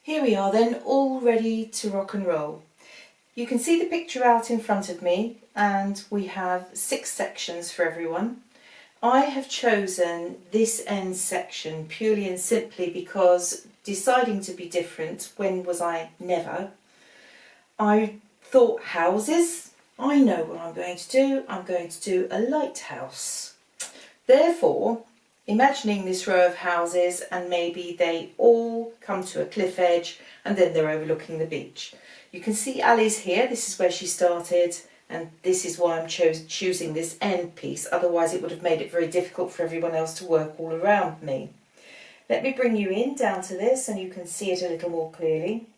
Here we are then, all ready to rock and roll. You can see the picture out in front of me and we have 6 sections for everyone. I have chosen this end section purely and simply because deciding to be different, when was I? Never. I thought houses, I know what I'm going to do. I'm going to do a lighthouse. Therefore, imagining this row of houses and maybe they all come to a cliff edge and then they're overlooking the beach. You can see Ali's here, this is where she started, and this is why I'm choosing this end piece, otherwise it would have made it very difficult for everyone else to work all around me. Let me bring you in down to this and you can see it a little more clearly.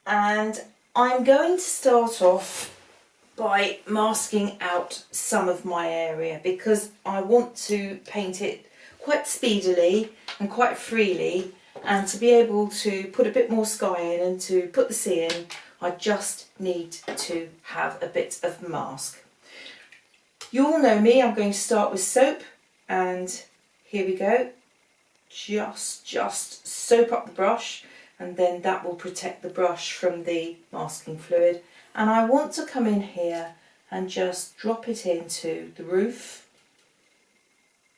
And I'm going to start off by masking out some of my area because I want to paint it quite speedily and quite freely, and to be able to put a bit more sky in and to put the sea in, I just need to have a bit of mask. You all know me, I'm going to start with soap, and here we go. Just soap up the brush, and then that will protect the brush from the masking fluid. And I want to come in here and just drop it into the roof.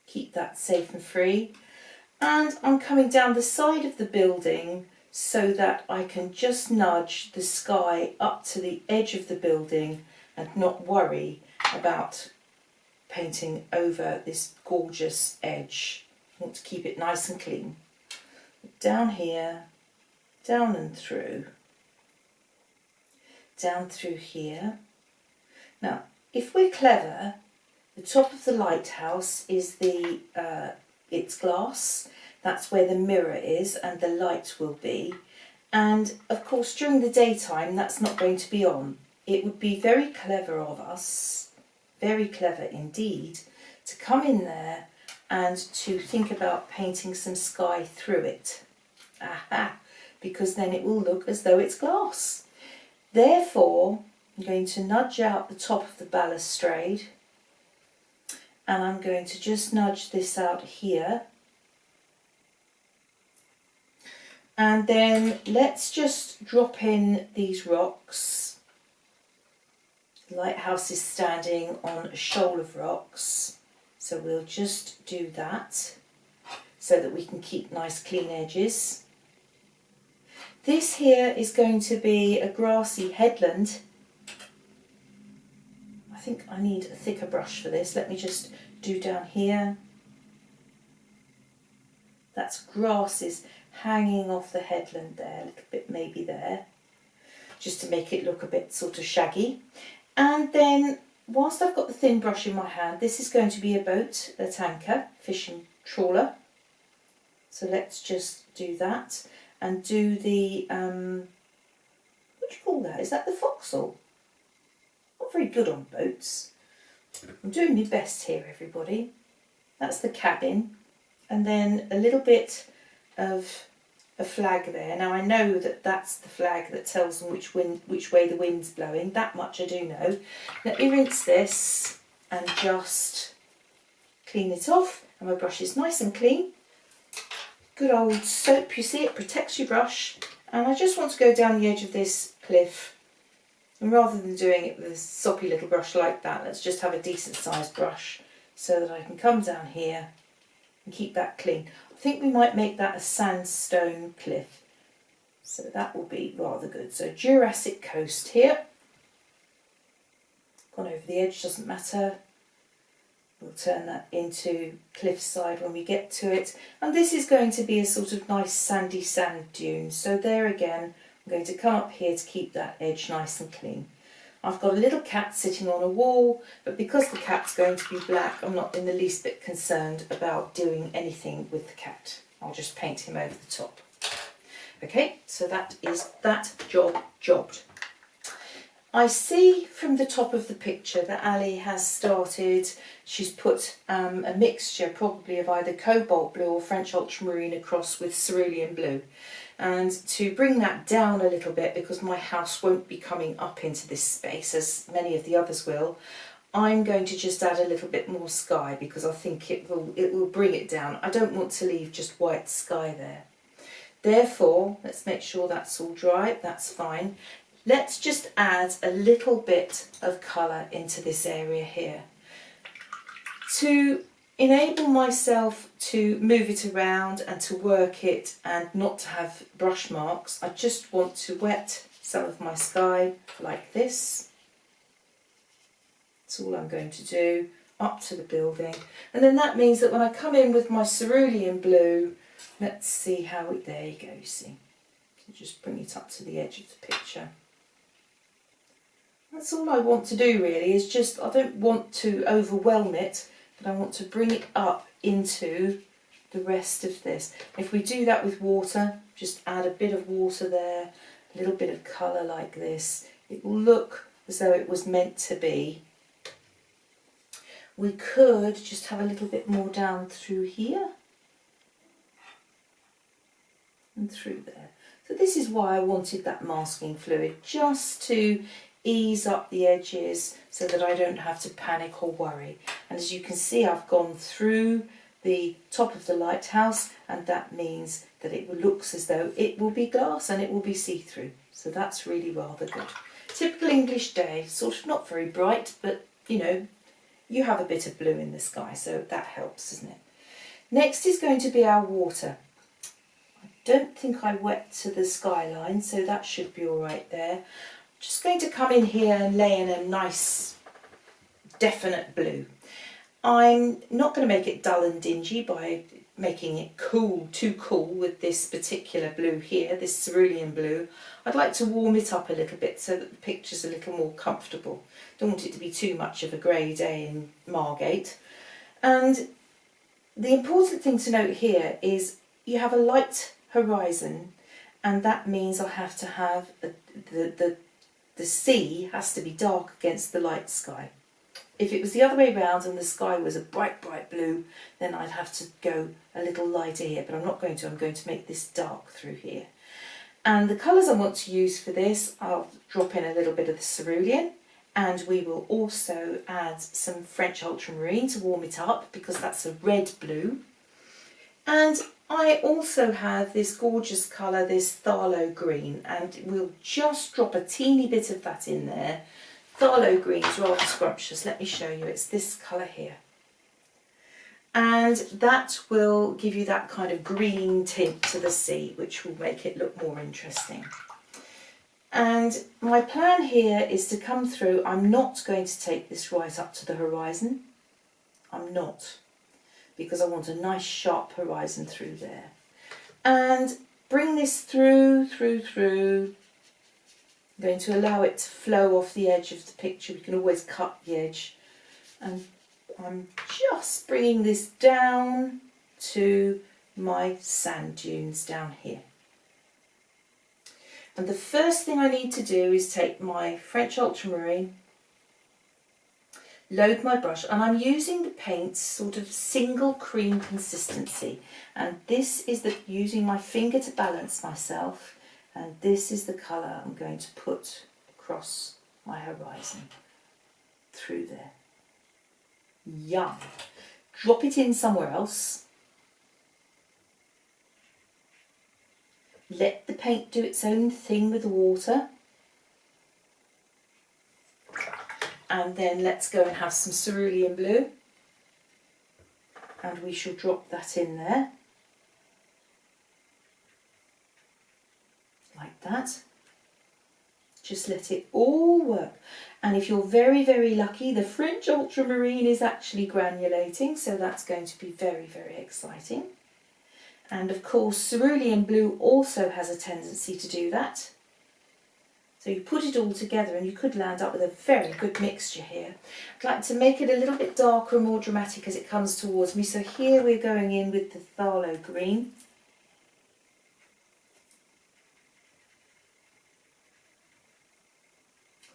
Keep that safe and free. And I'm coming down the side of the building so that I can just nudge the sky up to the edge of the building and not worry about painting over this gorgeous edge. I want to keep it nice and clean. Down here, down and through. Down through here. Now, if we're clever, the top of the lighthouse is it's glass. That's where the mirror is and the light will be. And of course, during the daytime, that's not going to be on. It would be very clever of us, very clever indeed, to come in there and to think about painting some sky through it. Aha! Because then it will look as though it's glass. Therefore, I'm going to nudge out the top of the balustrade, and I'm going to just nudge this out here. And then let's just drop in these rocks. The lighthouse is standing on a shoal of rocks, so we'll just do that so that we can keep nice clean edges. This here is going to be a grassy headland. I think I need a thicker brush for this. Let me just do down here. That's grasses hanging off the headland there, a little bit maybe there, just to make it look a bit sort of shaggy. And then, whilst I've got the thin brush in my hand, this is going to be a boat, a tanker, fishing trawler. So let's just do that. And do the, what do you call that? Is that the forecastle? Not very good on boats. I'm doing my best here, everybody. That's the cabin. And then a little bit of a flag there. Now I know that that's the flag that tells them which way the wind's blowing. That much I do know. Let me rinse this and just clean it off. And my brush is nice and clean. Good old soap, you see, it protects your brush. And I just want to go down the edge of this cliff. And rather than doing it with a soppy little brush like that, let's just have a decent sized brush so that I can come down here and keep that clean. I think we might make that a sandstone cliff. So that will be rather good. So Jurassic Coast here. Gone over the edge, doesn't matter. We'll turn that into cliffside when we get to it. And this is going to be a sort of nice sandy sand dune. So there again, I'm going to come up here to keep that edge nice and clean. I've got a little cat sitting on a wall, but because the cat's going to be black, I'm not in the least bit concerned about doing anything with the cat. I'll just paint him over the top. Okay, so that is that job jobbed. I see from the top of the picture that Ali has started, she's put a mixture probably of either cobalt blue or French ultramarine across with cerulean blue. And to bring that down a little bit, because my house won't be coming up into this space as many of the others will, I'm going to just add a little bit more sky because I think it will bring it down. I don't want to leave just white sky there. Therefore, let's make sure that's all dry, that's fine. Let's just add a little bit of colour into this area here. To enable myself to move it around and to work it and not to have brush marks, I just want to wet some of my sky like this. That's all I'm going to do, up to the building. And then that means that when I come in with my cerulean blue, let's see how it, there you go, you see. So just bring it up to the edge of the picture. That's all I want to do really, is just, I don't want to overwhelm it, but I want to bring it up into the rest of this. If we do that with water, just add a bit of water there, a little bit of colour like this, it will look as though it was meant to be. We could just have a little bit more down through here and through there. So this is why I wanted that masking fluid, just to ease up the edges so that I don't have to panic or worry. And as you can see, I've gone through the top of the lighthouse, and that means that it looks as though it will be glass and it will be see-through. So that's really rather good. Typical English day, sort of not very bright, but you know, you have a bit of blue in the sky, so that helps, doesn't it? Next is going to be our water. I don't think I wet to the skyline, so that should be all right there. Just going to come in here and lay in a nice definite blue. I'm not going to make it dull and dingy by making it cool, too cool with this particular blue here, this cerulean blue. I'd like to warm it up a little bit so that the picture's a little more comfortable. Don't want it to be too much of a grey day in Margate. And the important thing to note here is you have a light horizon, and that means I have to have the sea has to be dark against the light sky. If it was the other way around and the sky was a bright, bright blue, then I'd have to go a little lighter here, but I'm not going to. I'm going to make this dark through here. And the colours I want to use for this, I'll drop in a little bit of the cerulean, and we will also add some French ultramarine to warm it up, because that's a red blue. And I also have this gorgeous colour, this phthalo green, and we'll just drop a teeny bit of that in there. Phthalo green is rather scrumptious. Let me show you. It's this colour here. And that will give you that kind of green tint to the sea, which will make it look more interesting. And my plan here is to come through. I'm not going to take this right up to the horizon. I'm not, because I want a nice sharp horizon through there. And bring this through. I'm going to allow it to flow off the edge of the picture. We can always cut the edge. And I'm just bringing this down to my sand dunes down here. And the first thing I need to do is take my French ultramarine, load my brush, and I'm using the paints sort of single cream consistency. And this is using my finger to balance myself. And this is the colour I'm going to put across my horizon through there. Yum. Drop it in somewhere else. Let the paint do its own thing with the water. And then let's go and have some cerulean blue. And we shall drop that in there. Like that. Just let it all work. And if you're very, very lucky, the French ultramarine is actually granulating, so that's going to be very, very exciting. And of course, cerulean blue also has a tendency to do that. So you put it all together and you could land up with a very good mixture here. I'd like to make it a little bit darker and more dramatic as it comes towards me. So here we're going in with the phthalo green.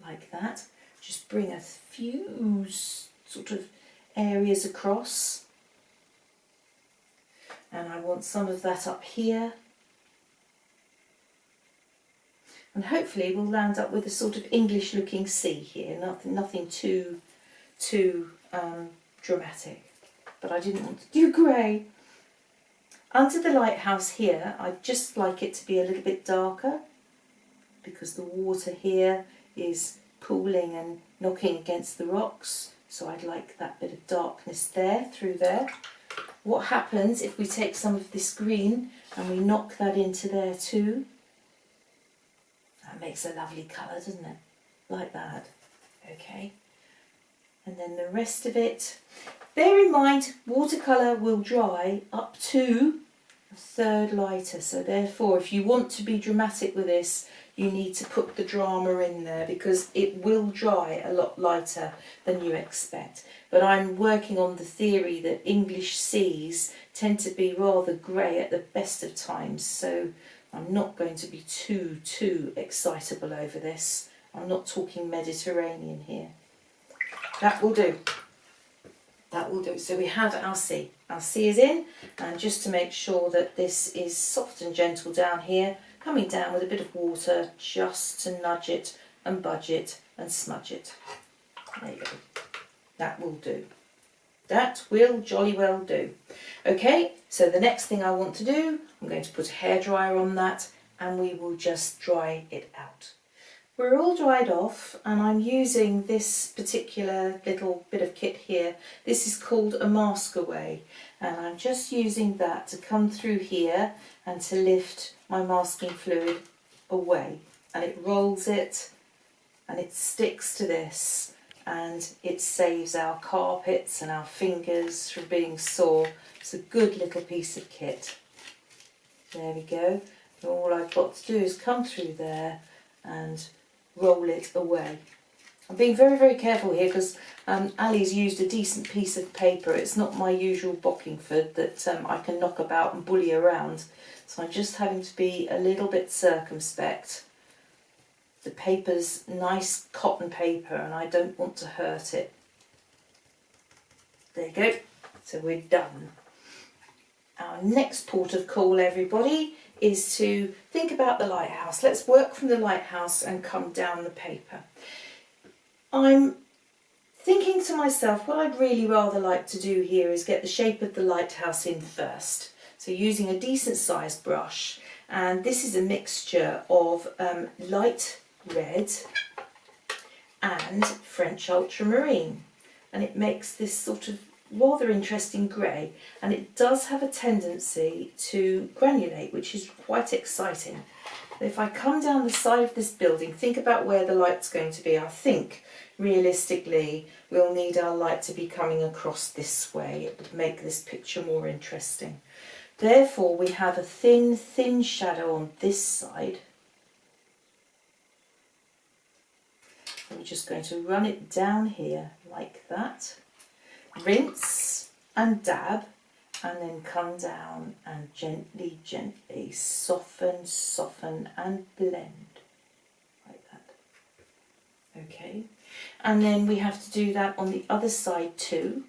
Like that. Just bring a few sort of areas across. And I want some of that up here. And hopefully we'll land up with a sort of English looking sea here. Nothing too dramatic. But I didn't want to do grey. Under the lighthouse here, I'd just like it to be a little bit darker because the water here is pooling and knocking against the rocks. So I'd like that bit of darkness there, through there. What happens if we take some of this green and we knock that into there too? That makes a lovely colour, doesn't it? Like that. Okay. And then the rest of it. Bear in mind, watercolour will dry up to a third lighter. So therefore, if you want to be dramatic with this, you need to put the drama in there because it will dry a lot lighter than you expect. But I'm working on the theory that English seas tend to be rather grey at the best of times. So I'm not going to be too excitable over this. I'm not talking Mediterranean here. That will do. That will do. So we have our sea. Our sea is in, and just to make sure that this is soft and gentle down here, coming down with a bit of water just to nudge it and budge it and smudge it. There you go. That will do. That will jolly well do. Okay, so the next thing I want to do, I'm going to put a hairdryer on that and we will just dry it out. We're all dried off and I'm using this particular little bit of kit here. This is called a mask away and I'm just using that to come through here and to lift my masking fluid away. And it rolls it and it sticks to this and it saves our carpets and our fingers from being sore. It's a good little piece of kit. There we go. And all I've got to do is come through there and roll it away. I'm being very careful here because Ali's used a decent piece of paper. It's not my usual Bockingford that I can knock about and bully around. So I'm just having to be a little bit circumspect. The paper's nice cotton paper and I don't want to hurt it. There you go. So we're done. Our next port of call, everybody, is to think about the lighthouse. Let's work from the lighthouse and come down the paper. I'm thinking to myself, what I'd really rather like to do here is get the shape of the lighthouse in first. So using a decent sized brush, and this is a mixture of light red and French ultramarine, and it makes this sort of rather interesting grey, and it does have a tendency to granulate, which is quite exciting. If I come down the side of this building, think about where the light's going to be. I think realistically we'll need our light to be coming across this way. It would make this picture more interesting. Therefore we have a thin shadow on this side. We're just going to run it down here like that. Rinse and dab, and then come down and gently soften and blend like that. Okay, and then we have to do that on the other side too.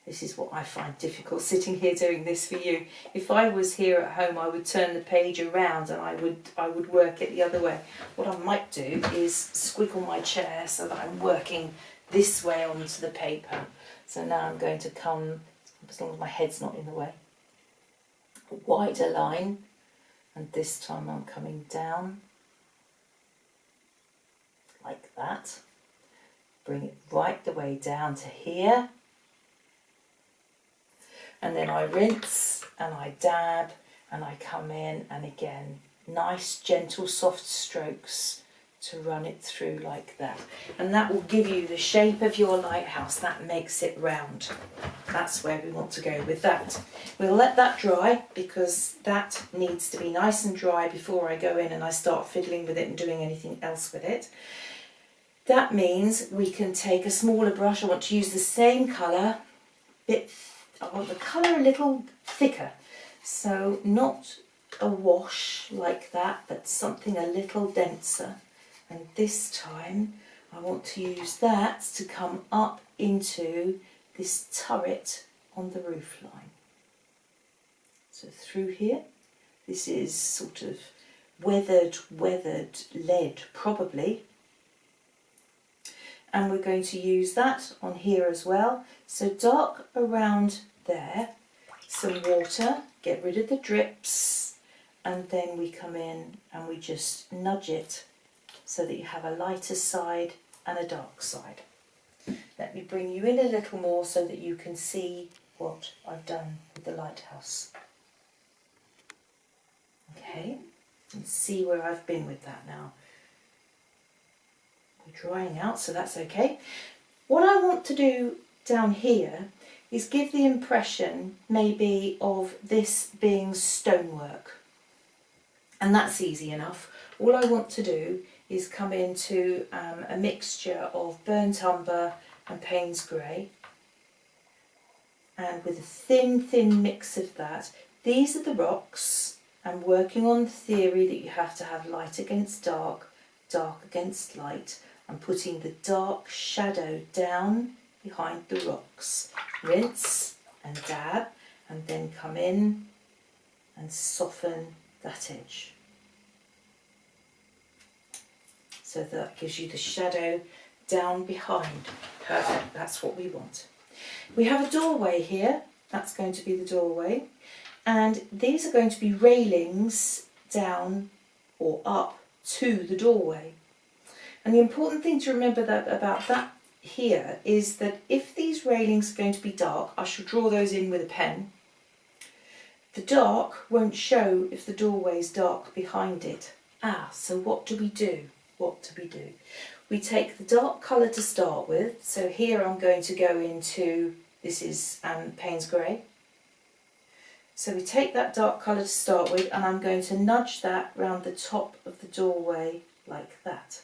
This is what I find difficult, sitting here doing this for you. If I was here at home, I would turn the page around and I would work it the other way. What I might do is squiggle my chair so that I'm working this way onto the paper. So now I'm going to come, as long as my head's not in the way, a wider line, and this time I'm coming down like that. Bring it right the way down to here, and then I rinse and I dab and I come in, and again nice gentle soft strokes to run it through like that, and that will give you the shape of your lighthouse. That makes it round. That's where we want to go with that. We'll let that dry because that needs to be nice and dry before I go in and I start fiddling with it and doing anything else with it. That means we can take a smaller brush. I want to use the same colour, I want the colour a little thicker, so not a wash like that, but something a little denser. And this time I want to use that to come up into this turret on the roof line. So through here, this is sort of weathered lead probably. And we're going to use that on here as well. So dark around there, some water, get rid of the drips, and then we come in and we just nudge it so that you have a lighter side and a dark side. Let me bring you in a little more so that you can see what I've done with the lighthouse. Okay, and see where I've been with that now. We're drying out, so that's okay. What I want to do down here is give the impression maybe of this being stonework. And that's easy enough. All I want to do is come into a mixture of burnt umber and Payne's grey. And with a thin mix of that, these are the rocks. I'm working on the theory that you have to have light against dark, dark against light. I'm putting the dark shadow down behind the rocks. Rinse and dab, and then come in and soften that edge. So that gives you the shadow down behind. Perfect, that's what we want. We have a doorway here, that's going to be the doorway, and these are going to be railings down or up to the doorway. And the important thing to remember about that here is that if these railings are going to be dark, I shall draw those in with a pen. The dark won't show if the doorway is dark behind it. So what do we do? We take the dark colour to start with. So here I'm going to go into, this is Payne's grey. So we take that dark colour to start with, and I'm going to nudge that round the top of the doorway like that.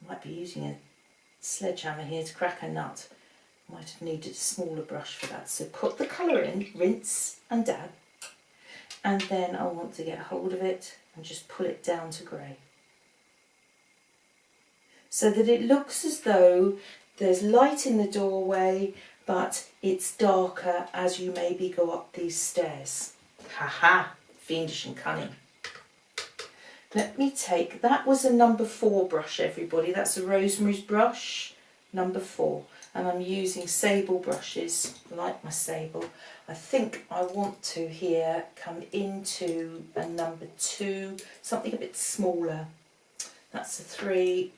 Might be using a sledgehammer here to crack a nut. Might have needed a smaller brush for that. So put the colour in, rinse and dab, and then I want to get hold of it and just pull it down to grey. So that it looks as though there's light in the doorway, but it's darker as you maybe go up these stairs. Ha! Fiendish and cunning. Let me take, that was a number 4 brush, everybody. That's a Rosemary's brush, number 4. And I'm using sable brushes, I like my sable. I think I want to here come into a number 2, something a bit smaller. That's a 3.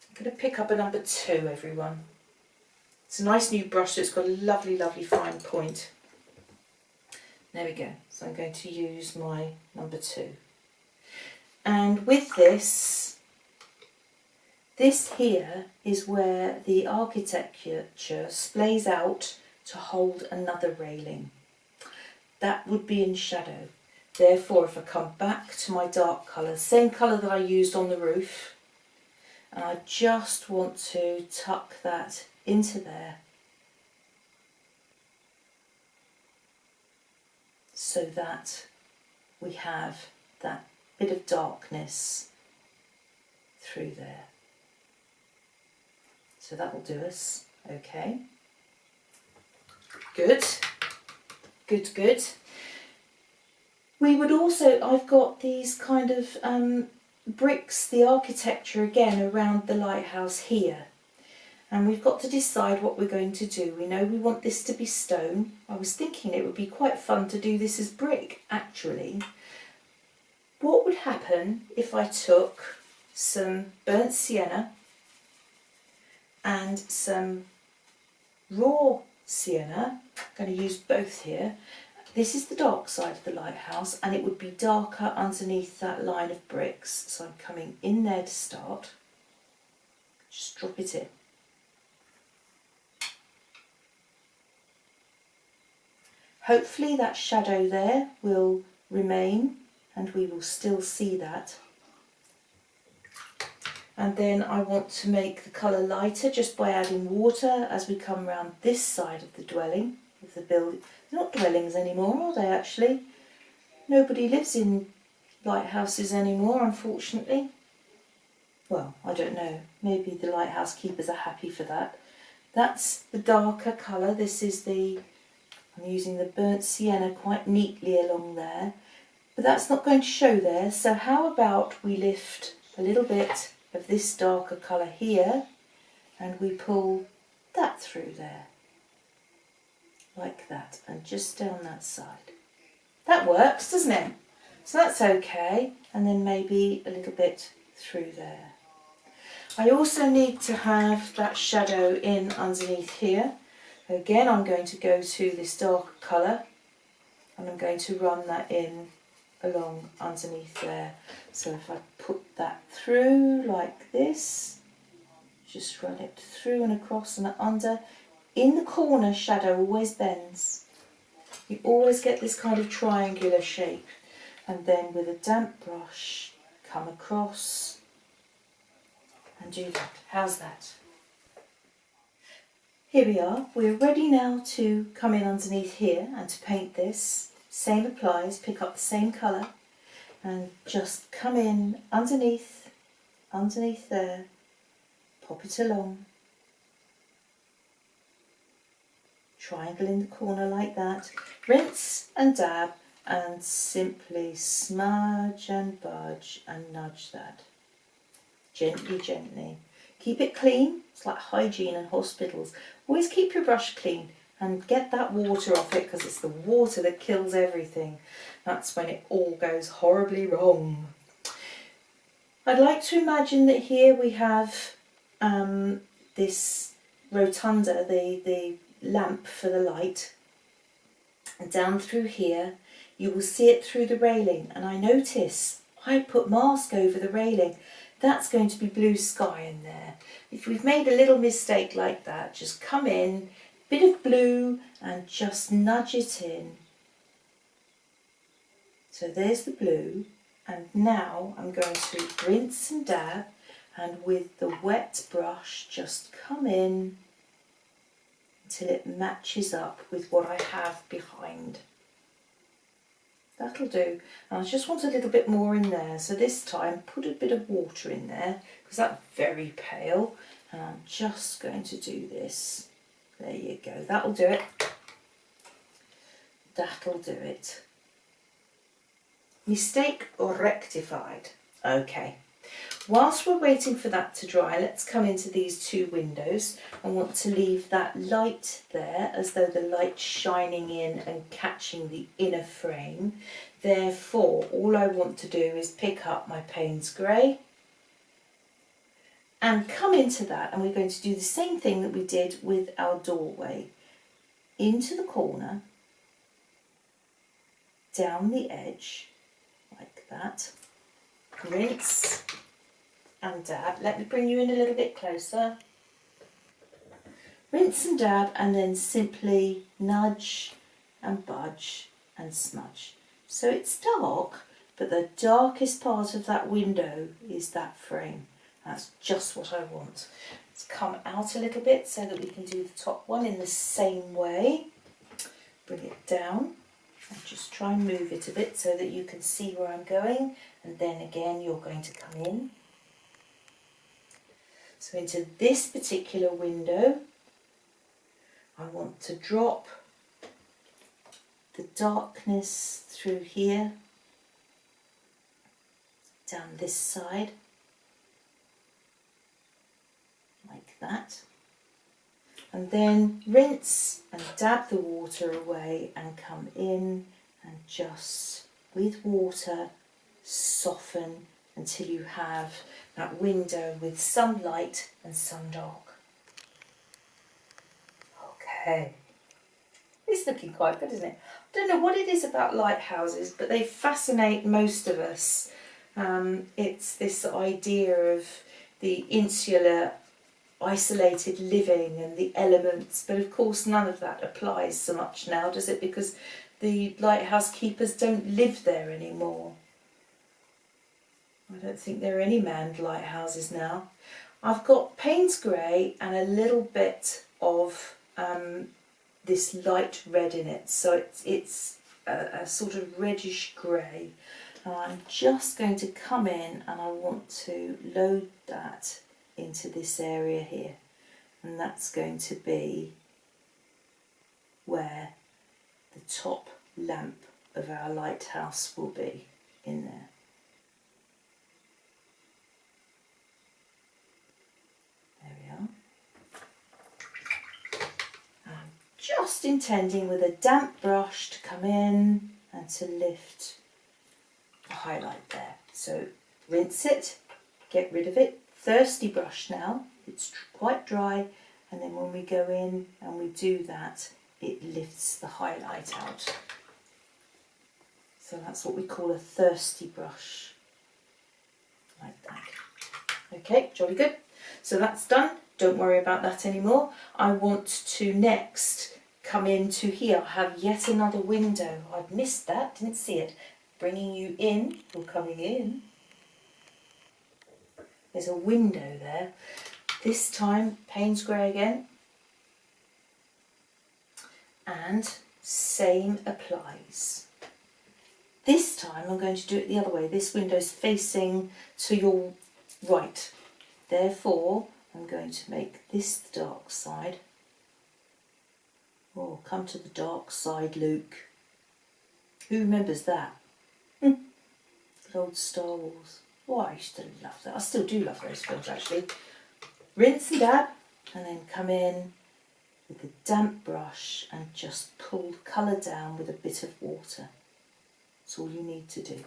I'm going to pick up a number 2, everyone. It's a nice new brush, so it's got a lovely fine point. There we go. So I'm going to use my number 2. And with this here is where the architecture splays out to hold another railing. That would be in shadow. Therefore, if I come back to my dark colour, same colour that I used on the roof, and I just want to tuck that into there so that we have that bit of darkness through there. So that will do us, okay. Good. We would also, I've got these kind of bricks, the architecture again around the lighthouse here. And we've got to decide what we're going to do. We know we want this to be stone. I was thinking it would be quite fun to do this as brick, actually. What would happen if I took some burnt sienna and some raw sienna? I'm going to use both here. This is the dark side of the lighthouse, and it would be darker underneath that line of bricks. So I'm coming in there to start. Just drop it in. Hopefully that shadow there will remain and we will still see that. And then I want to make the colour lighter just by adding water as we come round this side of the dwelling, of the building. They're not dwellings anymore, are they actually? Nobody lives in lighthouses anymore, unfortunately. Well, I don't know. Maybe the lighthouse keepers are happy for that. That's the darker colour. This is I'm using the burnt sienna quite neatly along there. But that's not going to show there. So how about we lift a little bit of this darker colour here and we pull that through there, like that, and just down that side. That works, doesn't it? So that's okay, and then maybe a little bit through there. I also need to have that shadow in underneath here. Again, I'm going to go to this darker colour and I'm going to run that in along underneath there. So if I put that through like this, just run it through and across and under. In the corner, shadow always bends. You always get this kind of triangular shape. And then with a damp brush, come across and do that. How's that? Here we are. We're ready now to come in underneath here and to paint this. Same applies, pick up the same colour and just come in underneath there, pop it along. Triangle in the corner like that. Rinse and dab and simply smudge and budge and nudge that. Gently, gently. Keep it clean. It's like hygiene in hospitals. Always keep your brush clean and get that water off it, because it's the water that kills everything. That's when it all goes horribly wrong. I'd like to imagine that here we have this rotunda, the lamp for the light, and down through here you will see it through the railing, and I notice I put mask over the railing. That's going to be blue sky in there. If we've made a little mistake like that, just come in, bit of blue and just nudge it in. So there's the blue, and now I'm going to rinse and dab, and with the wet brush just come in until it matches up with what I have behind. That'll do. And I just want a little bit more in there, so this time put a bit of water in there because that's very pale, and I'm just going to do this. There you go, that'll do it. That'll do it. Mistake rectified. Okay. Whilst we're waiting for that to dry, let's come into these two windows. I want to leave that light there as though the light's shining in and catching the inner frame. Therefore, all I want to do is pick up my Payne's Grey and come into that, and we're going to do the same thing that we did with our doorway. Into the corner, down the edge, like that. Rinse and dab. Let me bring you in a little bit closer. Rinse and dab, and then simply nudge and budge and smudge. So it's dark, but the darkest part of that window is that frame. That's just what I want. Let's come out a little bit so that we can do the top one in the same way. Bring it down and just try and move it a bit so that you can see where I'm going. And then again, you're going to come in. So into this particular window, I want to drop the darkness through here, down this side, like that. And then rinse and dab the water away and come in and just, with water, soften until you have that window with some light and some dark. Okay. It's looking quite good, isn't it? I don't know what it is about lighthouses, but they fascinate most of us. It's this idea of the insular, isolated living and the elements, but of course none of that applies so much now, does it? Because the lighthouse keepers don't live there anymore. I don't think there are any manned lighthouses now. I've got Payne's Grey and a little bit of this light red in it, so it's a sort of reddish grey. And I'm just going to come in and I want to load that into this area here, and that's going to be where the top lamp of our lighthouse will be, in there. There we are. just intending with a damp brush to come in and to lift the highlight there. So rinse it, get rid of it. Thirsty brush now, it's quite dry, and then when we go in and we do that, it lifts the highlight out. So that's what we call a thirsty brush, like that. Okay, jolly good. So that's done. Don't worry about that anymore. I want to next come into here. I have yet another window. I'd missed that, didn't see it. Bringing you in, or coming in. There's a window there. This time, Payne's Grey again. And same applies. This time I'm going to do it the other way. This window's facing to your right. Therefore, I'm going to make this the dark side. Oh, come to the dark side, Luke. Who remembers that? Good old Star Wars. Oh, I used to love that. I still do love those films, actually. Rinse and dab, and then come in with a damp brush and just pull the colour down with a bit of water. That's all you need to do.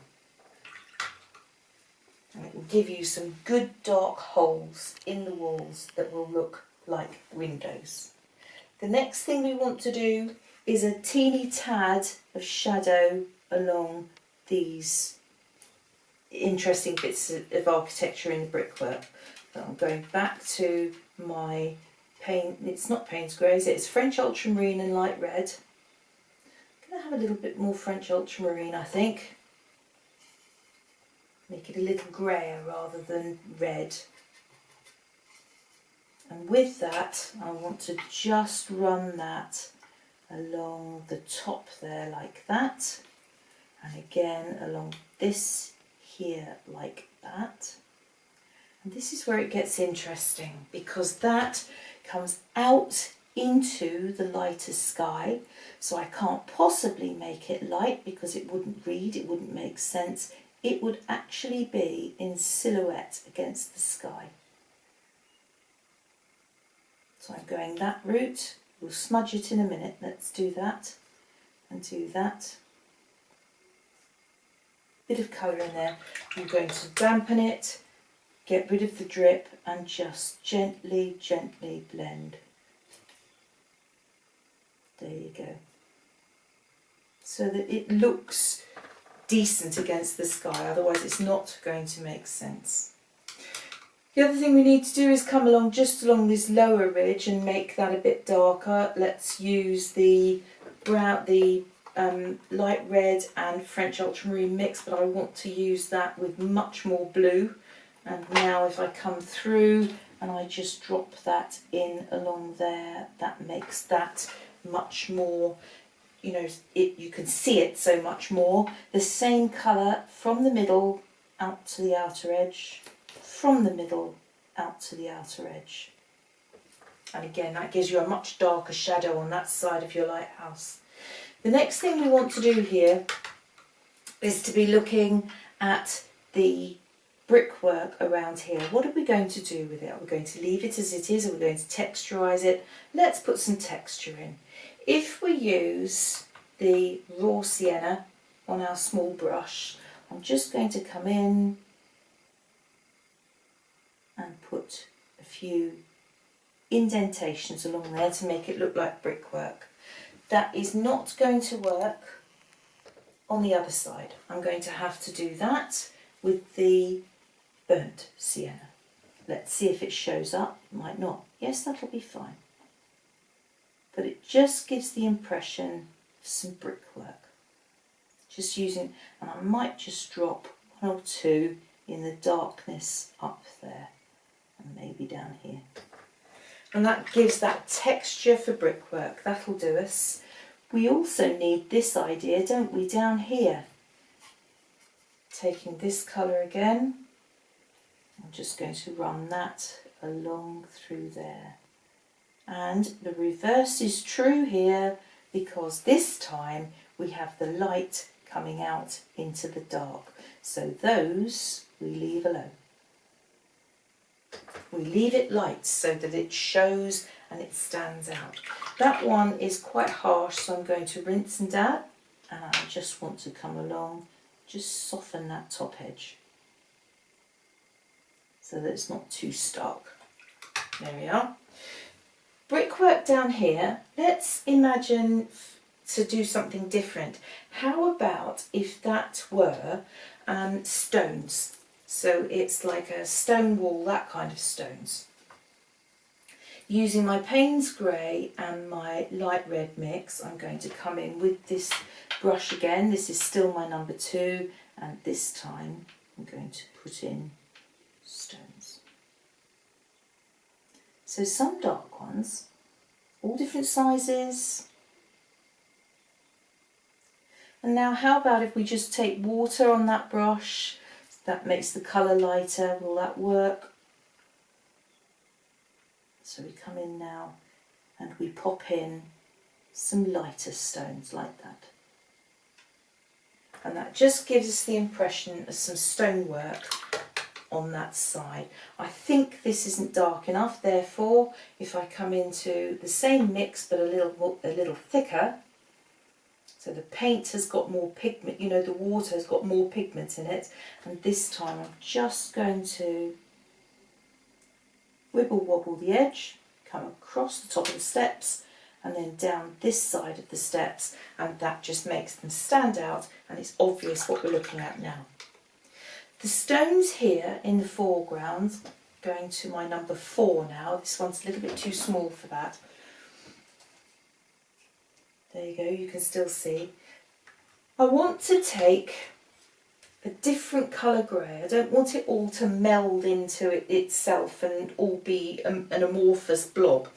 And it will give you some good dark holes in the walls that will look like windows. The next thing we want to do is a teeny tad of shadow along these interesting bits of architecture in the brickwork. But I'm going back to my paint, it's not Payne's Grey, is it? It's French Ultramarine and Light Red. I'm going to have a little bit more French Ultramarine, I think. Make it a little greyer rather than red. And with that, I want to just run that along the top there like that. And again along this here like that. And this is where it gets interesting, because that comes out into the lighter sky. So I can't possibly make it light because it wouldn't read, it wouldn't make sense. It would actually be in silhouette against the sky. So I'm going that route. We'll smudge it in a minute. Let's do that and do that. Bit of colour in there. I'm going to dampen it, get rid of the drip, and just gently, gently blend. There you go. So that it looks decent against the sky, otherwise it's not going to make sense. The other thing we need to do is come along just along this lower ridge and make that a bit darker. Let's use the brown, light red and French ultramarine mix, but I want to use that with much more blue. And now if I come through and I just drop that in along there, that makes that much more, you know, you can see it so much more. The same colour from the middle out to the outer edge, from the middle out to the outer edge. And again, that gives you a much darker shadow on that side of your lighthouse. The next thing we want to do here is to be looking at the brickwork around here. What are we going to do with it? Are we going to leave it as it is? Are we going to texturise it? Let's put some texture in. If we use the raw sienna on our small brush, I'm just going to come in and put a few indentations along there to make it look like brickwork. That is not going to work on the other side. I'm going to have to do that with the burnt sienna. Let's see if it shows up. It might not. Yes, that'll be fine. But it just gives the impression of some brickwork. Just using, and I might just drop one or two in the darkness up there and maybe down here. And that gives that texture for brickwork. That'll do us. We also need this idea, don't we, down here. Taking this colour again, I'm just going to run that along through there. And the reverse is true here, because this time we have the light coming out into the dark. So those we leave alone. We leave it light so that it shows and it stands out. That one is quite harsh, so I'm going to rinse and dab, and I just want to come along, just soften that top edge so that it's not too stark. There we are. Brickwork down here, let's imagine to do something different. How about if that were stones? So it's like a stone wall, that kind of stones. Using my Payne's Grey and my light red mix, I'm going to come in with this brush again. This is still my number 2, and this time I'm going to put in stones. So some dark ones, all different sizes. And now how about if we just take water on that brush? That makes the colour lighter. Will that work? So we come in now and we pop in some lighter stones like that. And that just gives us the impression of some stonework on that side. I think this isn't dark enough, therefore if I come into the same mix but a little thicker, so the paint has got more pigment, you know, the water has got more pigment in it, and this time I'm just going to wibble wobble the edge, come across the top of the steps and then down this side of the steps, and that just makes them stand out and it's obvious what we're looking at now. The stones here in the foreground, going to my number 4 now, this one's a little bit too small for that. There you go, you can still see. I want to take a different colour grey. I don't want it all to meld into it itself and all be an amorphous blob.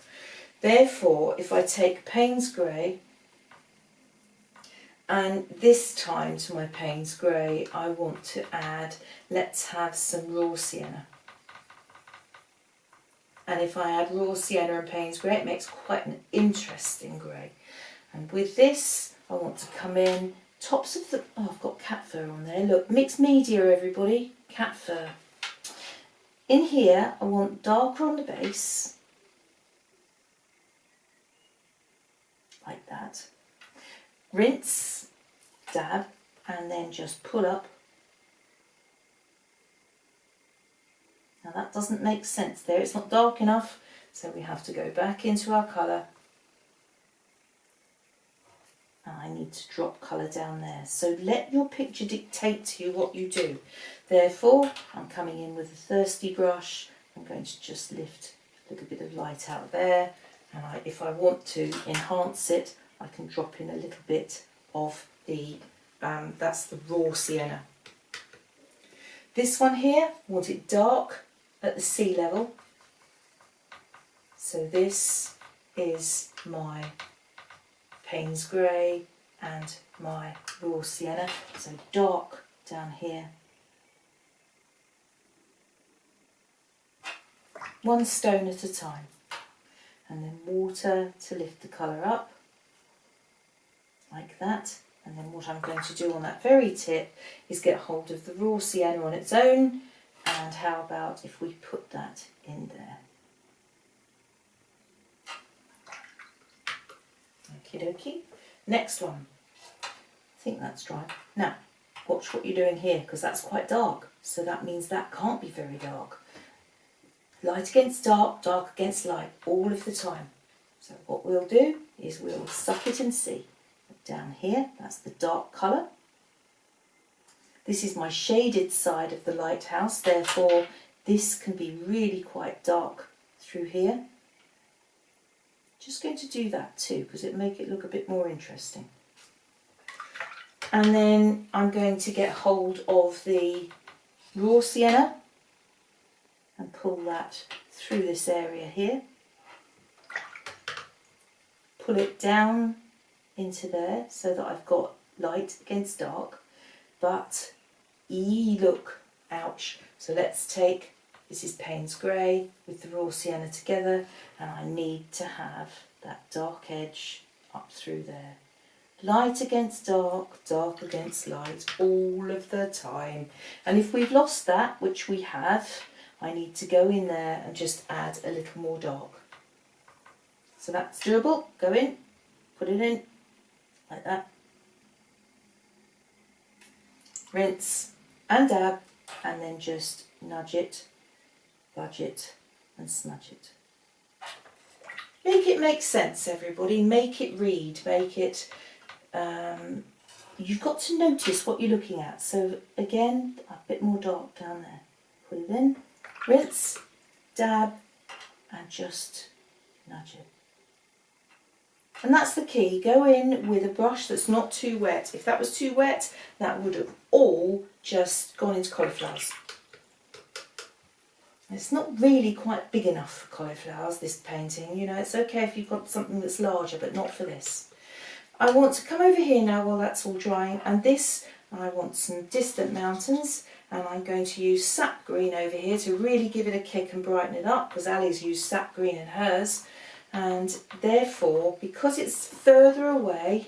Therefore, if I take Payne's Grey, and this time to my Payne's Grey, I want to add, let's have some raw sienna. And if I add raw sienna and Payne's Grey, it makes quite an interesting grey. And with this, I want to come in, tops of the, oh, I've got cat fur on there. Look, mixed media, everybody, cat fur. In here, I want darker on the base, like that. Rinse, dab, and then just pull up. Now that doesn't make sense there, it's not dark enough, so we have to go back into our colour. And I need to drop colour down there. So let your picture dictate to you what you do. Therefore, I'm coming in with a thirsty brush. I'm going to just lift a little bit of light out there. And if I want to enhance it, I can drop in a little bit of the, that's the raw sienna. This one here, I want it dark at the sea level. So this is my Payne's Grey and my raw sienna. So dark down here. One stone at a time. And then water to lift the colour up. Like that, and then what I'm going to do on that very tip is get hold of the raw sienna on its own, and how about if we put that in there. Okie dokie. Next one. I think that's dry. Now, watch what you're doing here, because that's quite dark, so that means that can't be very dark. Light against dark, dark against light, all of the time. So what we'll do is we'll suck it and see. Down here, that's the dark colour. This is my shaded side of the lighthouse, therefore this can be really quite dark through here. Just going to do that too, because it'll make it look a bit more interesting. And then I'm going to get hold of the raw sienna and pull that through this area here. Pull it down into there so that I've got light against dark, but look, ouch. So let's take, this is Payne's Grey with the raw sienna together, and I need to have that dark edge up through there. Light against dark, dark against light, all of the time. And if we've lost that, which we have, I need to go in there and just add a little more dark. So that's doable. Go in, put it in, like that. Rinse and dab, and then just nudge it, budge it, and smudge it. Make it make sense, everybody. Make it read. Make it... you've got to notice what you're looking at. So again, a bit more dark down there. Put it in, rinse, dab, and just nudge it. And that's the key. Go in with a brush that's not too wet. If that was too wet, that would have all just gone into cauliflowers. It's not really quite big enough for cauliflowers, this painting. You know, it's okay if you've got something that's larger, but not for this. I want to come over here now while that's all drying, and this, I want some distant mountains, and I'm going to use sap green over here to really give it a kick and brighten it up, because Ali's used sap green in hers. And therefore, because it's further away,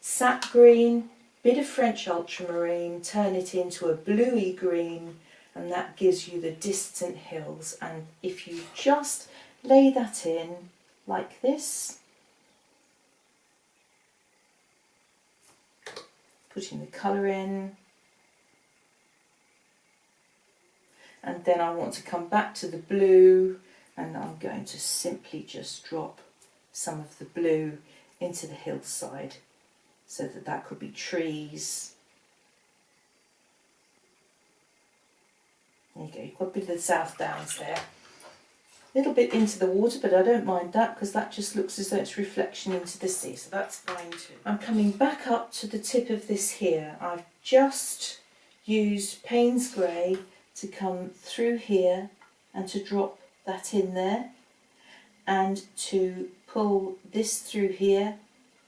sap green, bit of French ultramarine, turn it into a bluey green, and that gives you the distant hills. And if you just lay that in like this, putting the colour in, and then I want to come back to the blue, and I'm going to simply just drop some of the blue into the hillside so that that could be trees. There you go, you've got a bit of the South Downs there. A little bit into the water, but I don't mind that because that just looks as though it's reflection into the sea, so that's fine too. I'm coming back up to the tip of this here. I've just used Payne's Grey to come through here and to drop that in there, and to pull this through here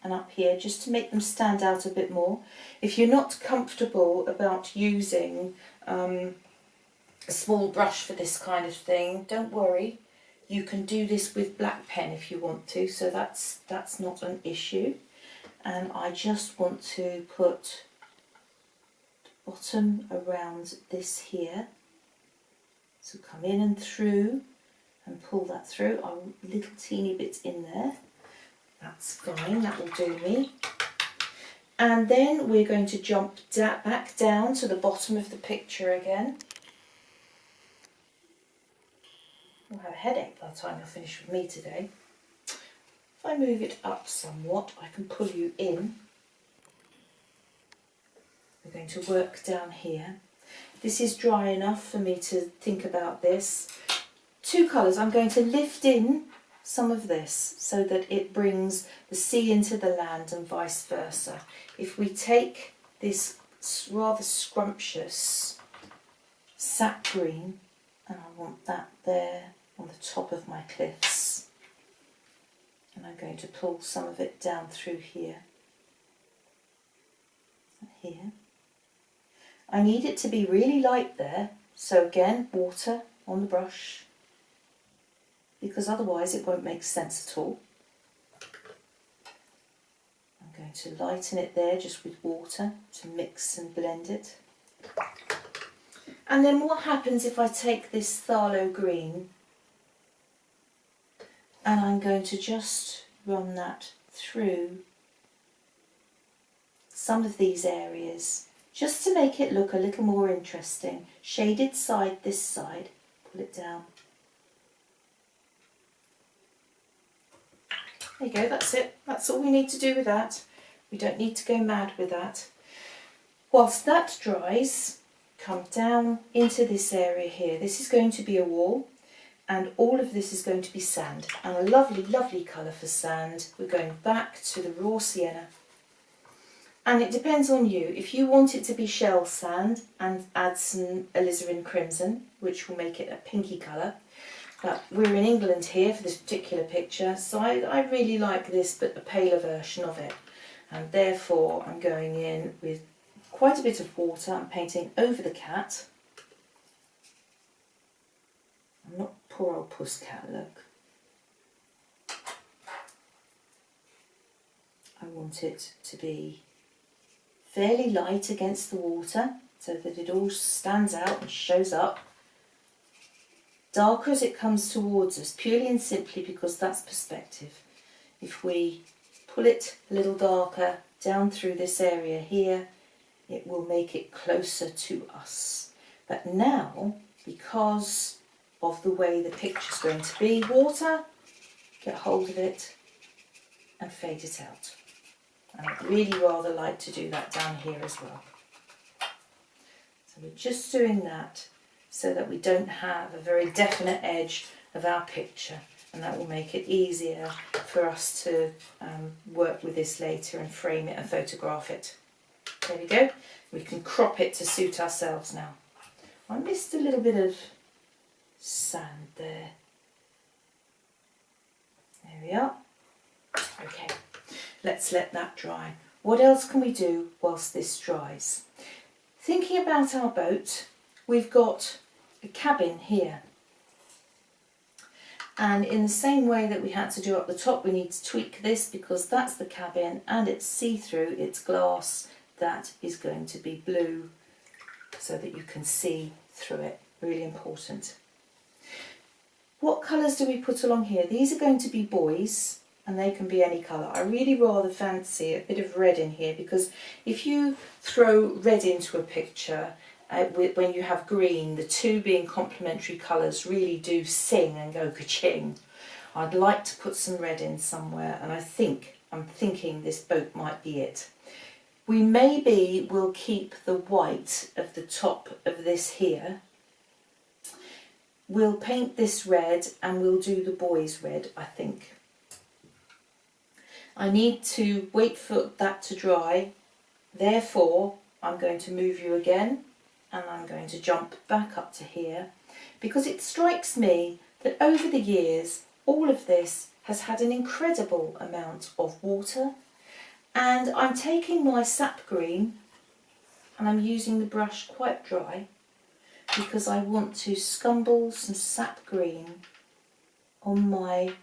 and up here just to make them stand out a bit more. If you're not comfortable about using a small brush for this kind of thing, don't worry, you can do this with black pen if you want to, so that's not an issue. And I just want to put the bottom around this here, so come in and through and pull that through. A little teeny bit in there. That's fine, that will do me. And then we're going to jump back down to the bottom of the picture again. I'll have a headache by the time you're finished with me today. If I move it up somewhat, I can pull you in. We're going to work down here. This is dry enough for me to think about this. Two colours. I'm going to lift in some of this so that it brings the sea into the land and vice versa. If we take this rather scrumptious sap green, and I want that there on the top of my cliffs, and I'm going to pull some of it down through here and here. I need it to be really light there, so again, water on the brush, because otherwise it won't make sense at all. I'm going to lighten it there just with water to mix and blend it. And then what happens if I take this phthalo green and I'm going to just run that through some of these areas just to make it look a little more interesting. Shaded side, this side, pull it down. There you go, that's it. That's all we need to do with that. We don't need to go mad with that. Whilst that dries, come down into this area here. This is going to be a wall, and all of this is going to be sand. And a lovely, lovely colour for sand. We're going back to the raw sienna. And it depends on you. If you want it to be shell sand and add some alizarin crimson, which will make it a pinky colour. But we're in England here for this particular picture, so I really like this, but a paler version of it. And therefore I'm going in with quite a bit of water. I'm painting over the cat. I'm not poor old puss cat, look. I want it to be fairly light against the water so that it all stands out and shows up. darker as it comes towards us, purely and simply because that's perspective. If we pull it a little darker down through this area here, it will make it closer to us. But now, because of the way the picture's going to be, water, get hold of it and fade it out. And I'd really rather like to do that down here as well. So we're just doing that so that we don't have a very definite edge of our picture, and that will make it easier for us to work with this later and frame it and photograph it. There we go. We can crop it to suit ourselves now. I missed a little bit of sand there. There we are. Okay, let's let that dry. What else can we do whilst this dries? Thinking about our boat, we've got a cabin here. And in the same way that we had to do up the top, we need to tweak this because that's the cabin and it's see-through, it's glass that is going to be blue so that you can see through it. Really important. What colours do we put along here? These are going to be buoys and they can be any colour. I really rather fancy a bit of red in here because if you throw red into a picture, when you have green, the two being complementary colours really do sing and go ka-ching. I'd like to put some red in somewhere, and I'm thinking this boat might be it. We maybe will keep the white of the top of this here. We'll paint this red and we'll do the buoys red, I think. I need to wait for that to dry, therefore I'm going to move you again and I'm going to jump back up to here because it strikes me that over the years all of this has had an incredible amount of water, and I'm taking my sap green and I'm using the brush quite dry because I want to scumble some sap green on my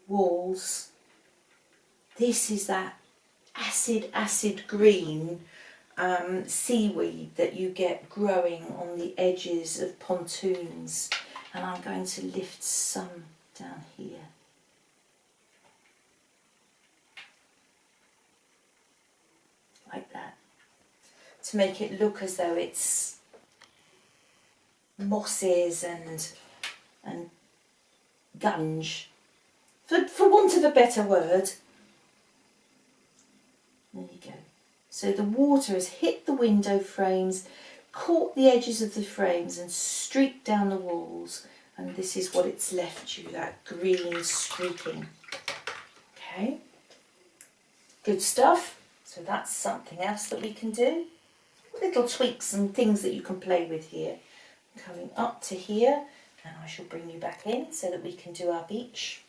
walls. This is that acid green seaweed that you get growing on the edges of pontoons, and I'm going to lift some down here. Like that, to make it look as though it's mosses and gunge, for want of a better word. There you go. So the water has hit the window frames, caught the edges of the frames and streaked down the walls, and this is what it's left you, that green streaking. Okay, good stuff. So that's something else that we can do. Little tweaks and things that you can play with here. Coming up to here, and I shall bring you back in so that we can do our beach.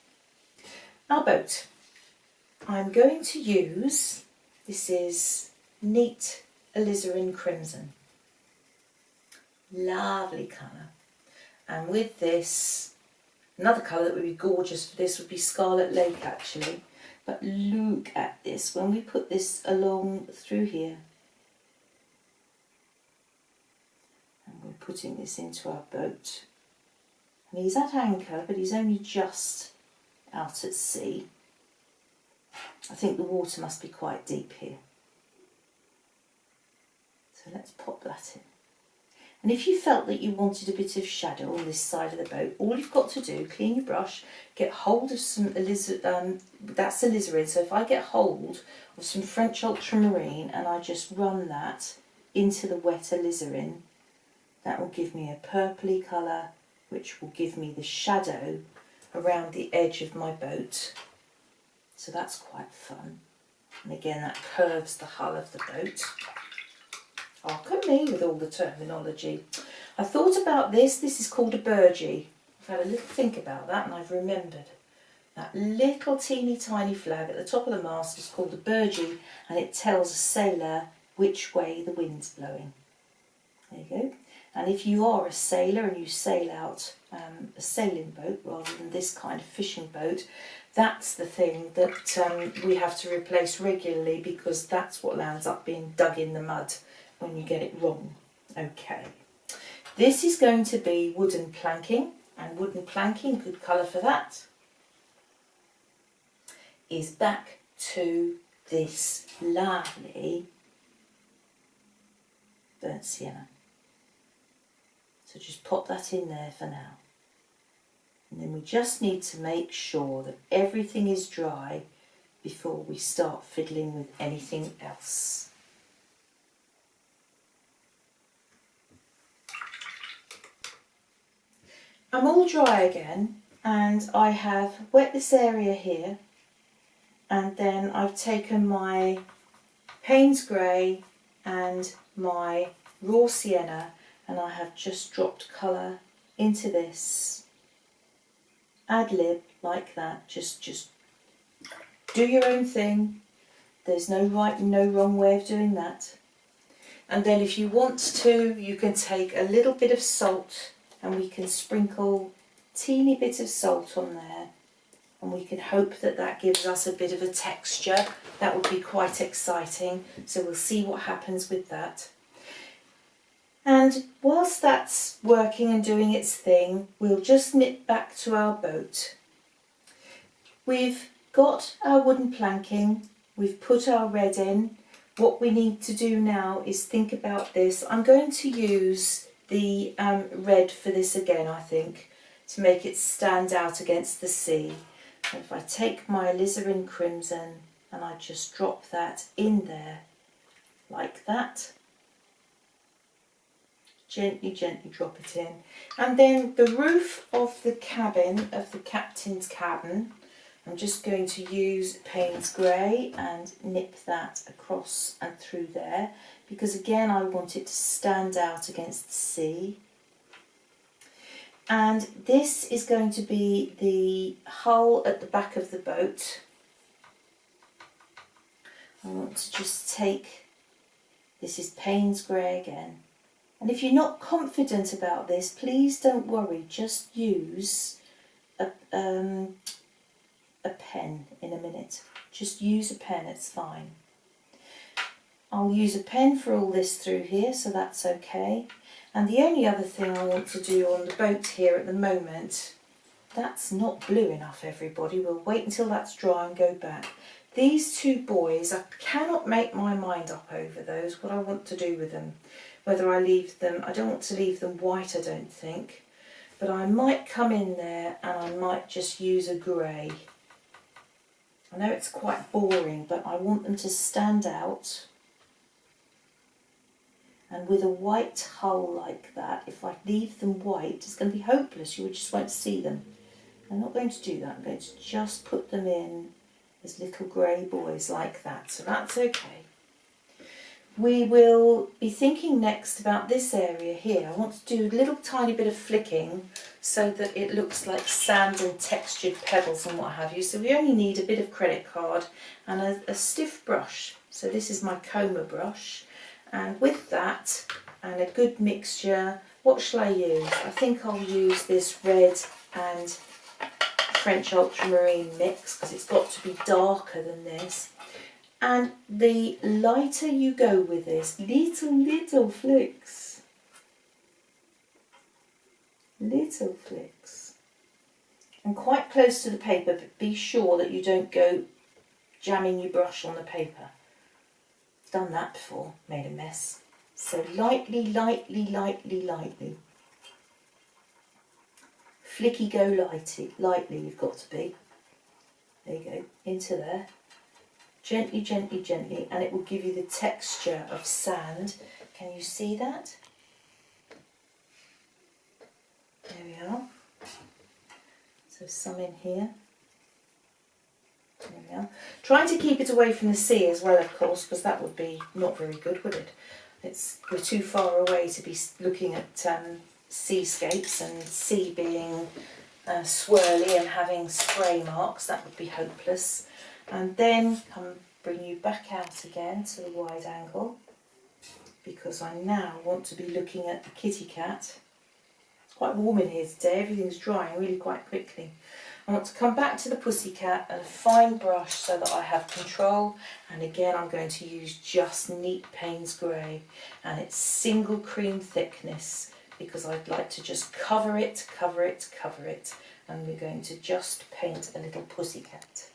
Our boat. I'm going to use, this is Neat Alizarin Crimson. Lovely colour. And with this, another colour that would be gorgeous for this would be Scarlet Lake actually. But look at this, when we put this along through here, and we're putting this into our boat. And he's at anchor, but he's only just out at sea. I think the water must be quite deep here. So let's pop that in. And if you felt that you wanted a bit of shadow on this side of the boat, all you've got to do, clean your brush, get hold of some alizarin, that's alizarin, so if I get hold of some French ultramarine and I just run that into the wet alizarin, that will give me a purpley colour, which will give me the shadow around the edge of my boat. So that's quite fun. And again, that curves the hull of the boat. Look at me with all the terminology. I thought about this. This is called a burgee. I've had a little think about that and I've remembered. That little teeny tiny flag at the top of the mast is called a burgee, and it tells a sailor which way the wind's blowing. There you go. And if you are a sailor and you sail out a sailing boat rather than this kind of fishing boat, that's the thing that we have to replace regularly because that's what lands up being dug in the mud when you get it wrong. Okay, This is going to be wooden planking, and wooden planking, good colour for that, is back to this lovely burnt sienna. So just pop that in there for now. And then we just need to make sure that everything is dry before we start fiddling with anything else. I'm all dry again, and I have wet this area here, and then I've taken my Payne's Grey and my raw sienna, and I have just dropped colour into this. Ad lib, like that, just do your own thing. There's no right and no wrong way of doing that. And then if you want to, you can take a little bit of salt, and we can sprinkle a teeny bit of salt on there, and we can hope that that gives us a bit of a texture. That would be quite exciting, so we'll see what happens with that. And whilst that's working and doing its thing, we'll just nip back to our boat. We've got our wooden planking, we've put our red in. What we need to do now is think about this. I'm going to use the red for this again, I think, to make it stand out against the sea. And if I take my alizarin crimson and I just drop that in there like that, gently drop it in. And then the roof of the cabin, of the captain's cabin, I'm just going to use Payne's Grey and nip that across and through there, because again I want it to stand out against the sea. And this is going to be the hull at the back of the boat. I want to just take, this is Payne's Grey again. And if you're not confident about this, please don't worry, just use a pen in a minute. Just use a pen, it's fine. I'll use a pen for all this through here, so that's okay. And the only other thing I want to do on the boat here at the moment, that's not blue enough, everybody. We'll wait until that's dry and go back. These two boys, I cannot make my mind up over those, what I want to do with them. Whether I leave them, I don't want to leave them white, I don't think. But I might come in there and I might just use a grey. I know it's quite boring, but I want them to stand out. And with a white hull like that, if I leave them white, it's going to be hopeless. You just won't see them. I'm not going to do that. I'm going to just put them in as little grey boys like that. So that's okay. We will be thinking next about this area here. I want to do a little tiny bit of flicking so that it looks like sand and textured pebbles and what have you. So we only need a bit of credit card and a stiff brush. So this is my Coma brush. And with that and a good mixture, what shall I use? I think I'll use this red and French ultramarine mix because it's got to be darker than this. And the lighter you go with this, little flicks. Little flicks. And quite close to the paper, but be sure that you don't go jamming your brush on the paper. Done that before, made a mess. So lightly. Flicky go lightly you've got to be. There you go, into there. Gently, and it will give you the texture of sand. Can you see that? There we are. So some in here. There we are. Trying to keep it away from the sea as well, of course, because that would be not very good, would it? We're too far away to be looking at seascapes, and sea being swirly and having spray marks. That would be hopeless. And then bring you back out again to the wide angle, because I now want to be looking at the kitty cat. It's quite warm in here today, everything's drying really quite quickly. I want to come back to the pussycat and a fine brush so that I have control, and again I'm going to use just neat Payne's Grey, and it's single cream thickness, because I'd like to just cover it, cover it, cover it. And we're going to just paint a little pussycat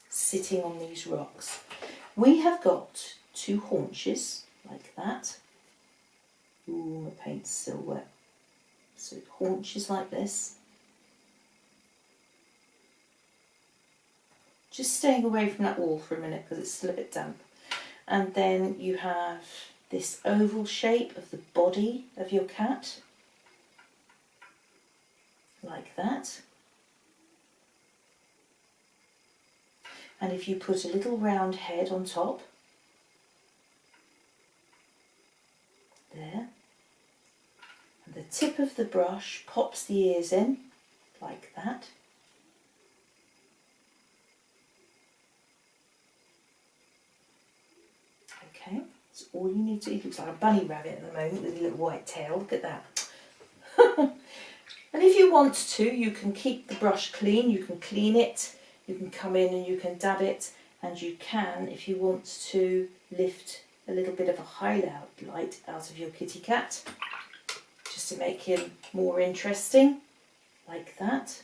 sitting on these rocks. We have got 2 haunches like that. Ooh, my paint's still wet. So haunches like this. Just staying away from that wall for a minute because it's still a bit damp. And then you have this oval shape of the body of your cat. Like that. And if you put a little round head on top, there, and the tip of the brush pops the ears in, like that. Okay, that's all you need to do. It looks like a bunny rabbit at the moment with a little white tail, look at that. And if you want to, you can keep the brush clean, you can clean it, you can come in and you can dab it, and you can, if you want to, lift a little bit of a highlight out of your kitty cat, just to make him more interesting, like that.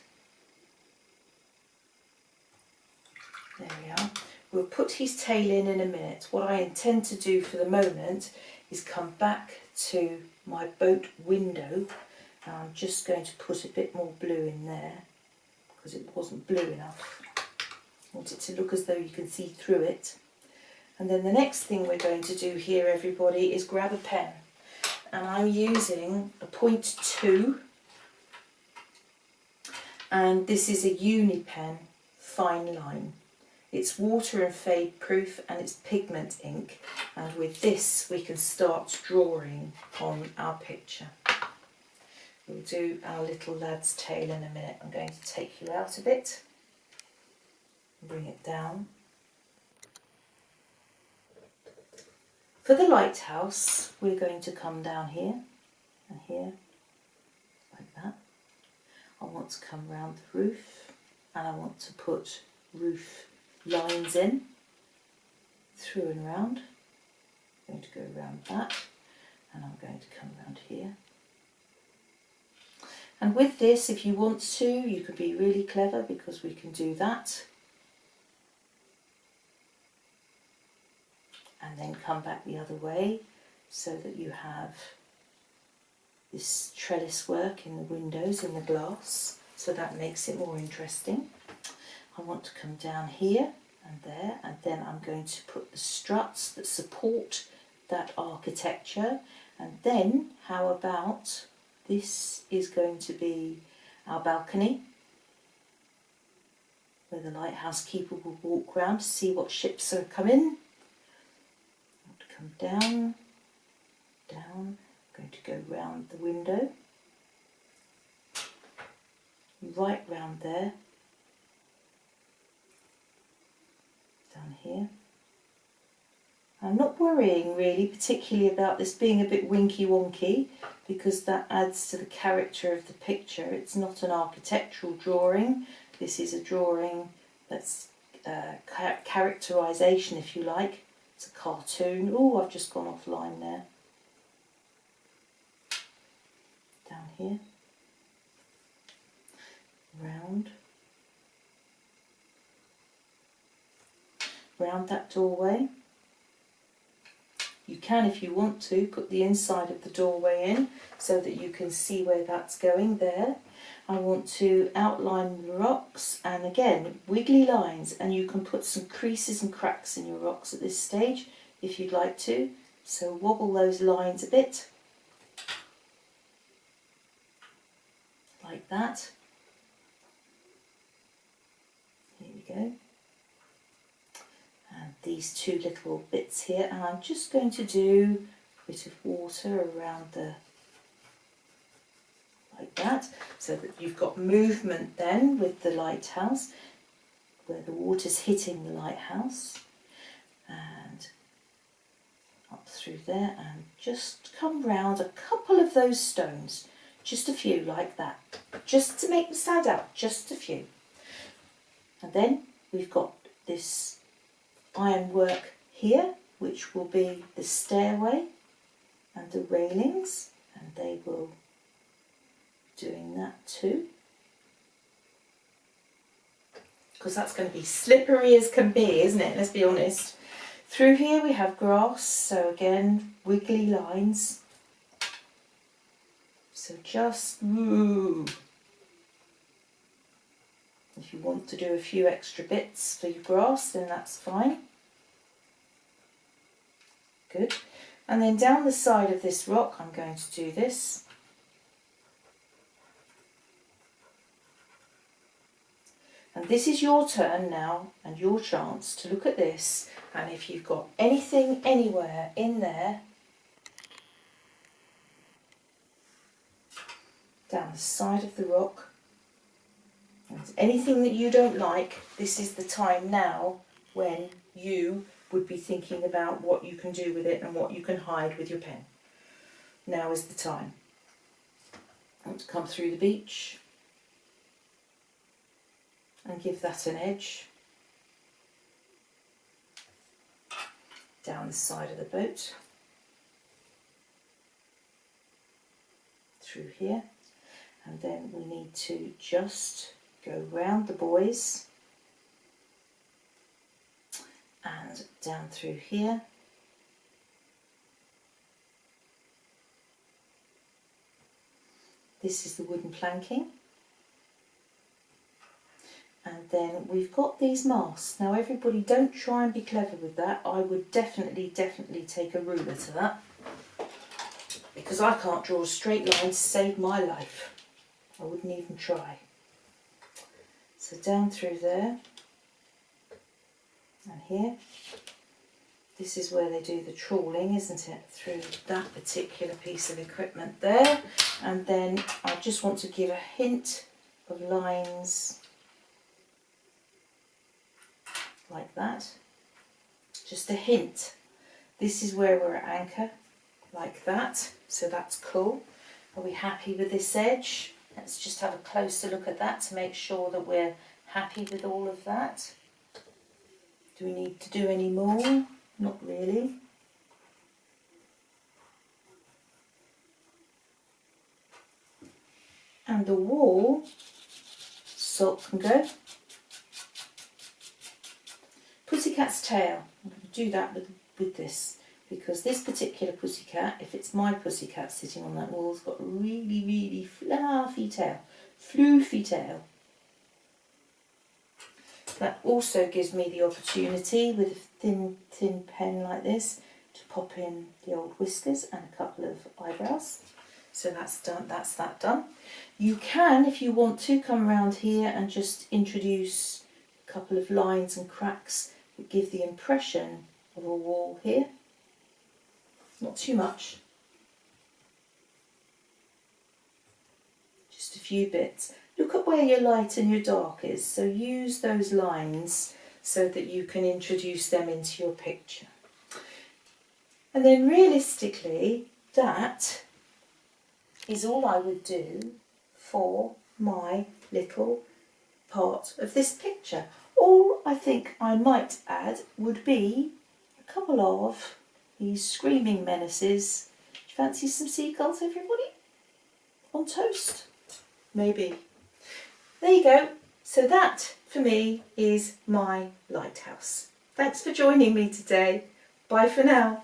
There we are. We'll put his tail in a minute. What I intend to do for the moment is come back to my boat window. I'm just going to put a bit more blue in there because it wasn't blue enough. I want it to look as though you can see through it. And then the next thing we're going to do here, everybody, is grab a pen. And I'm using a 0.2, and this is a uni pen, fine line. It's water and fade proof and it's pigment ink, and with this we can start drawing on our picture. We'll do our little lad's tail in a minute. I'm going to take you out a bit, bring it down. For the lighthouse, we're going to come down here and here, like that. I want to come round the roof, and I want to put roof lines in, through and round. I'm going to go around that, and I'm going to come round here. And with this, if you want to, you could be really clever because we can do that. And then come back the other way so that you have this trellis work in the windows, in the glass, so that makes it more interesting. I want to come down here and there, and then I'm going to put the struts that support that architecture. And then how about this is going to be our balcony where the lighthouse keeper will walk round to see what ships are coming. Come down, down, I'm going to go round the window, right round there, down here. I'm not worrying really particularly about this being a bit winky wonky because that adds to the character of the picture. It's not an architectural drawing, this is a drawing that's characterisation, if you like. It's a cartoon. Oh, I've just gone offline there. Down here. Round. Round that doorway. You can, if you want to, put the inside of the doorway in so that you can see where that's going there. I want to outline the rocks, and again, wiggly lines, and you can put some creases and cracks in your rocks at this stage if you'd like to. So wobble those lines a bit, like that. Here we go. And these 2 little bits here, and I'm just going to do a bit of water around the, like that, so that you've got movement then with the lighthouse, where the water's hitting the lighthouse, and up through there, and just come round a couple of those stones, just a few like that, just to make them stand out, just a few. And then we've got this ironwork here, which will be the stairway and the railings, and they will be doing that too. Because that's going to be slippery as can be, isn't it? Let's be honest. Through here we have grass, so again, wiggly lines. So just move. If you want to do a few extra bits for your grass, then that's fine. Good. And then down the side of this rock, I'm going to do this. And this is your turn now and your chance to look at this, and if you've got anything anywhere in there down the side of the rock, and anything that you don't like, this is the time now when you would be thinking about what you can do with it and what you can hide with your pen. Now is the time. I want to come through the beach and give that an edge. Down the side of the boat. Through here. And then we need to just go round the buoys and down through here. This is the wooden planking. And then we've got these masts. Now everybody, don't try and be clever with that. I would definitely take a ruler to that, because I can't draw a straight line to save my life. I wouldn't even try. So down through there and here. This is where they do the trawling, isn't it? Through that particular piece of equipment there. And then I just want to give a hint of lines like that, just a hint. This is where we're at anchor, like that, so that's cool. Are we happy with this edge? Let's just have a closer look at that to make sure that we're happy with all of that. Do we need to do any more? Not really. And the wall, salt can go. Pussycat's tail, I'm going to do that with this, because this particular pussycat, if it's my pussycat sitting on that wall, has got a really fluffy tail, floofy tail. That also gives me the opportunity with a thin pen like this to pop in the old whiskers and a couple of eyebrows. So that's done, that's that done. You can, if you want to, come around here and just introduce a couple of lines and cracks that give the impression of a wall here. Not too much. Just a few bits. Look at where your light and your dark is, so use those lines so that you can introduce them into your picture. And then realistically, that is all I would do for my little part of this picture. All I think I might add would be a couple of these screaming menaces. Do you fancy some seagulls, everybody? On toast? Maybe. There you go. So that, for me, is my lighthouse. Thanks for joining me today. Bye for now.